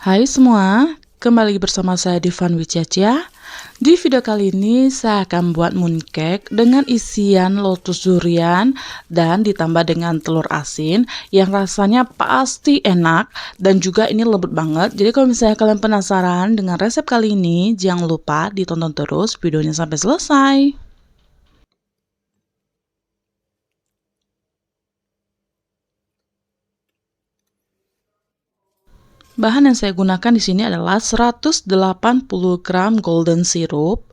Hai semua, kembali bersama saya di Fun with Cacia. Di video kali ini saya akan buat mooncake dengan isian lotus durian dan ditambah dengan telur asin yang rasanya pasti enak dan juga ini lembut banget. Jadi kalau misalnya kalian penasaran dengan resep kali ini, jangan lupa ditonton terus videonya sampai selesai. Bahan yang saya gunakan di sini adalah 180 gram golden syrup.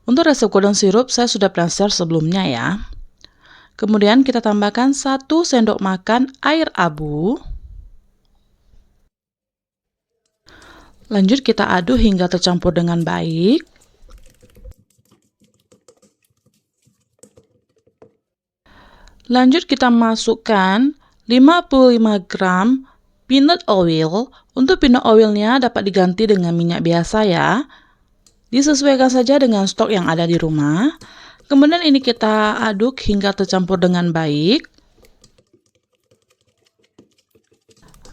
Untuk resep golden syrup saya sudah pernah share sebelumnya ya. Kemudian kita tambahkan 1 sendok makan air abu. Lanjut kita aduk hingga tercampur dengan baik. Lanjut kita masukkan 55 gram peanut oil. Untuk peanut oilnya dapat diganti dengan minyak biasa ya. Disesuaikan saja dengan stok yang ada di rumah. Kemudian ini kita aduk hingga tercampur dengan baik.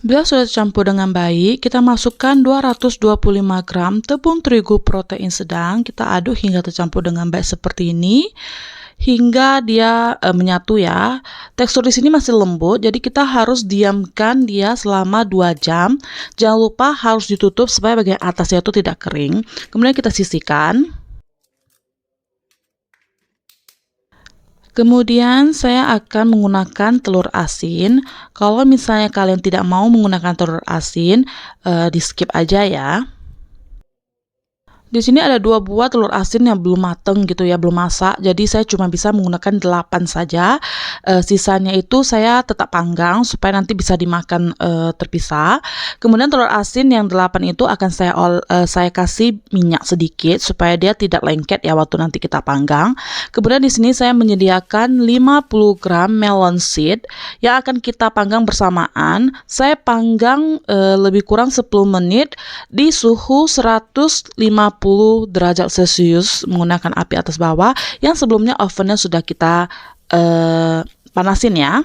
Bila sudah tercampur dengan baik, kita masukkan 225 gram tepung terigu protein sedang. Kita aduk hingga tercampur dengan baik seperti ini. Hingga dia menyatu ya. Tekstur di sini masih lembut, jadi kita harus diamkan dia selama 2 jam. Jangan lupa harus ditutup supaya bagian atasnya itu tidak kering. Kemudian kita sisihkan. Kemudian saya akan menggunakan telur asin. Kalau misalnya kalian tidak mau menggunakan telur asin, di skip aja ya. Di sini ada 2 buah telur asin yang belum mateng gitu ya, belum masak. Jadi saya cuma bisa menggunakan 8 saja. Sisanya itu saya tetap panggang supaya nanti bisa dimakan terpisah. Kemudian telur asin yang 8 itu akan saya kasih minyak sedikit supaya dia tidak lengket ya waktu nanti kita panggang. Kemudian di sini saya menyediakan 50 gram melon seed yang akan kita panggang bersamaan. Saya panggang lebih kurang 10 menit di suhu 150 derajat Celcius menggunakan api atas bawah yang sebelumnya ovennya sudah kita panasin ya.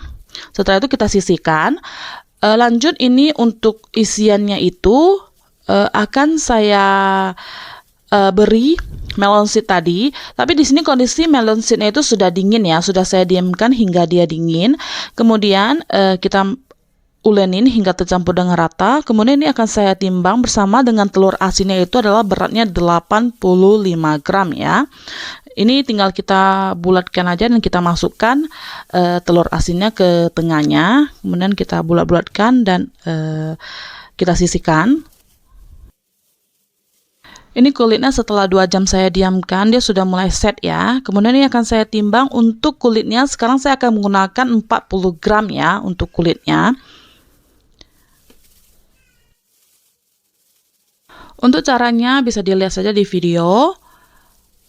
Setelah itu kita sisihkan. Lanjut ini untuk isiannya itu akan saya beri melon seed tadi, tapi di sini kondisi melon seednya itu sudah dingin ya, sudah saya diamkan hingga dia dingin. Kemudian kita ulenin hingga tercampur dengan rata. Kemudian ini akan saya timbang bersama dengan telur asinnya, itu adalah beratnya 85 gram ya. Ini tinggal kita bulatkan aja dan kita masukkan telur asinnya ke tengahnya. Kemudian kita bulat-bulatkan dan kita sisihkan. Ini kulitnya setelah 2 jam saya diamkan, dia sudah mulai set ya. Kemudian ini akan saya timbang untuk kulitnya. Sekarang saya akan menggunakan 40 gram ya untuk kulitnya. Untuk caranya bisa dilihat saja di video,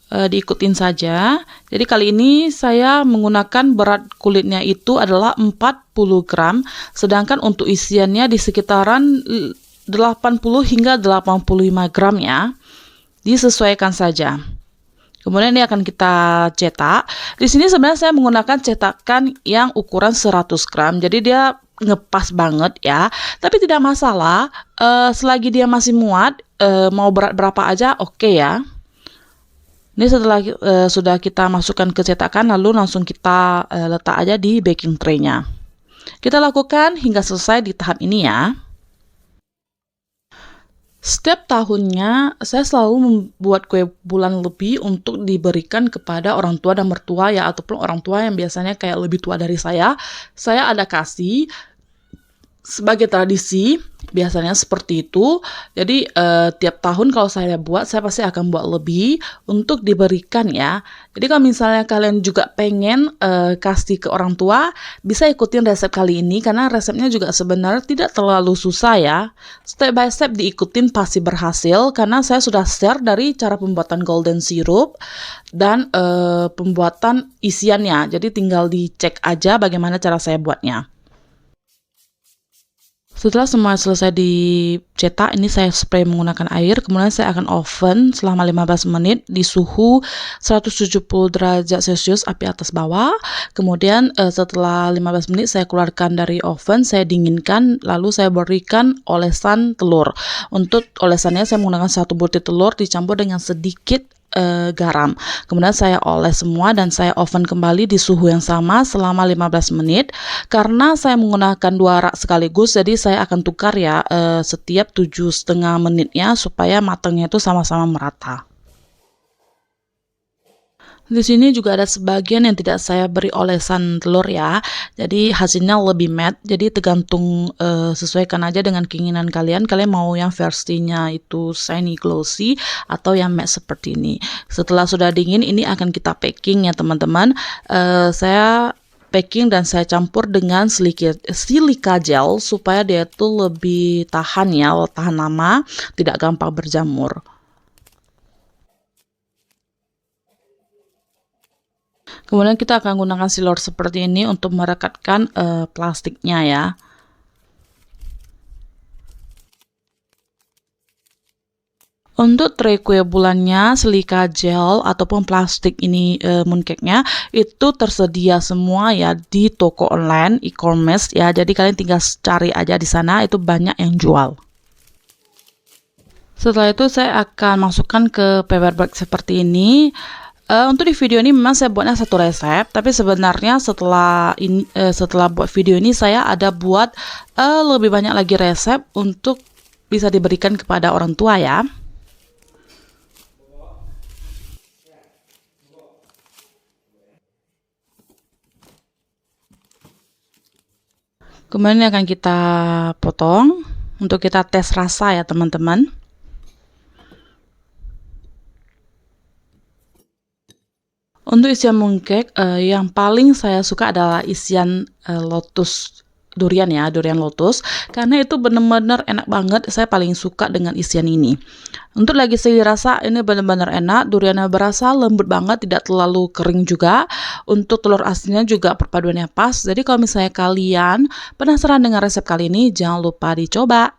diikutin saja. Jadi kali ini saya menggunakan berat kulitnya itu adalah 40 gram, sedangkan untuk isiannya di sekitaran 80 hingga 85 gram ya. Disesuaikan saja. Kemudian ini akan kita cetak. Di sini sebenarnya saya menggunakan cetakan yang ukuran 100 gram. Jadi dia ngepas banget ya. Tapi tidak masalah. Selagi dia masih muat, mau berat berapa aja oke ya. Ini setelah sudah kita masukkan ke cetakan, lalu langsung kita letak aja di baking tray-nya. Kita lakukan hingga selesai di tahap ini ya. Setiap tahunnya saya selalu membuat kue bulan lebih untuk diberikan kepada orang tua dan mertua ya, ataupun orang tua yang biasanya kayak lebih tua dari saya. Saya ada kasih sebagai tradisi, biasanya seperti itu. Jadi tiap tahun kalau saya buat, saya pasti akan buat lebih untuk diberikan ya. Jadi kalau misalnya kalian juga pengen kasih ke orang tua, bisa ikutin resep kali ini karena resepnya juga sebenarnya tidak terlalu susah ya. Step by step diikutin pasti berhasil karena saya sudah share dari cara pembuatan golden syrup dan pembuatan isiannya. Jadi tinggal dicek aja bagaimana cara saya buatnya. Setelah semua selesai dicetak, ini saya spray menggunakan air, kemudian saya akan oven selama 15 menit di suhu 170 derajat Celcius api atas bawah. Kemudian setelah 15 menit saya keluarkan dari oven, saya dinginkan, lalu saya berikan olesan telur. Untuk olesannya saya menggunakan 1 butir telur dicampur dengan sedikit garam. Kemudian saya oles semua dan saya oven kembali di suhu yang sama selama 15 menit. Karena saya menggunakan 2 rak sekaligus, jadi saya akan tukar ya setiap 7,5 menitnya supaya matangnya itu sama-sama merata. Di sini juga ada sebagian yang tidak saya beri olesan telur ya. Jadi hasilnya lebih matte. Jadi tergantung sesuaikan aja dengan keinginan kalian. Kalian mau yang versinya itu shiny glossy atau yang matte seperti ini. Setelah sudah dingin, ini akan kita packing ya teman-teman. Saya packing dan saya campur dengan silika gel supaya dia itu lebih tahan ya, tahan lama, tidak gampang berjamur. Kemudian kita akan gunakan silor seperti ini untuk merekatkan plastiknya ya. Untuk tray kue bulannya, silika gel ataupun plastik ini mooncake-nya itu tersedia semua ya di toko online e-commerce ya. Jadi kalian tinggal cari aja di sana, itu banyak yang jual. Setelah itu saya akan masukkan ke paper bag seperti ini. Untuk di video ini memang saya buatnya 1 resep, tapi sebenarnya setelah buat video ini saya ada buat lebih banyak lagi resep untuk bisa diberikan kepada orang tua ya. Kemudian akan kita potong untuk kita tes rasa ya teman-teman. Untuk isian mooncake, yang paling saya suka adalah isian lotus durian ya, durian lotus, karena itu benar-benar enak banget. Saya paling suka dengan isian ini. Untuk lagi segi rasa, ini benar-benar enak. Duriannya berasa lembut banget, tidak terlalu kering juga. Untuk telur asinnya juga perpaduannya pas. Jadi kalau misalnya kalian penasaran dengan resep kali ini, jangan lupa dicoba.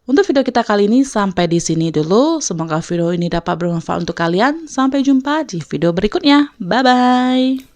Untuk video kita kali ini sampai di sini dulu. Semoga video ini dapat bermanfaat untuk kalian. Sampai jumpa di video berikutnya. Bye-bye.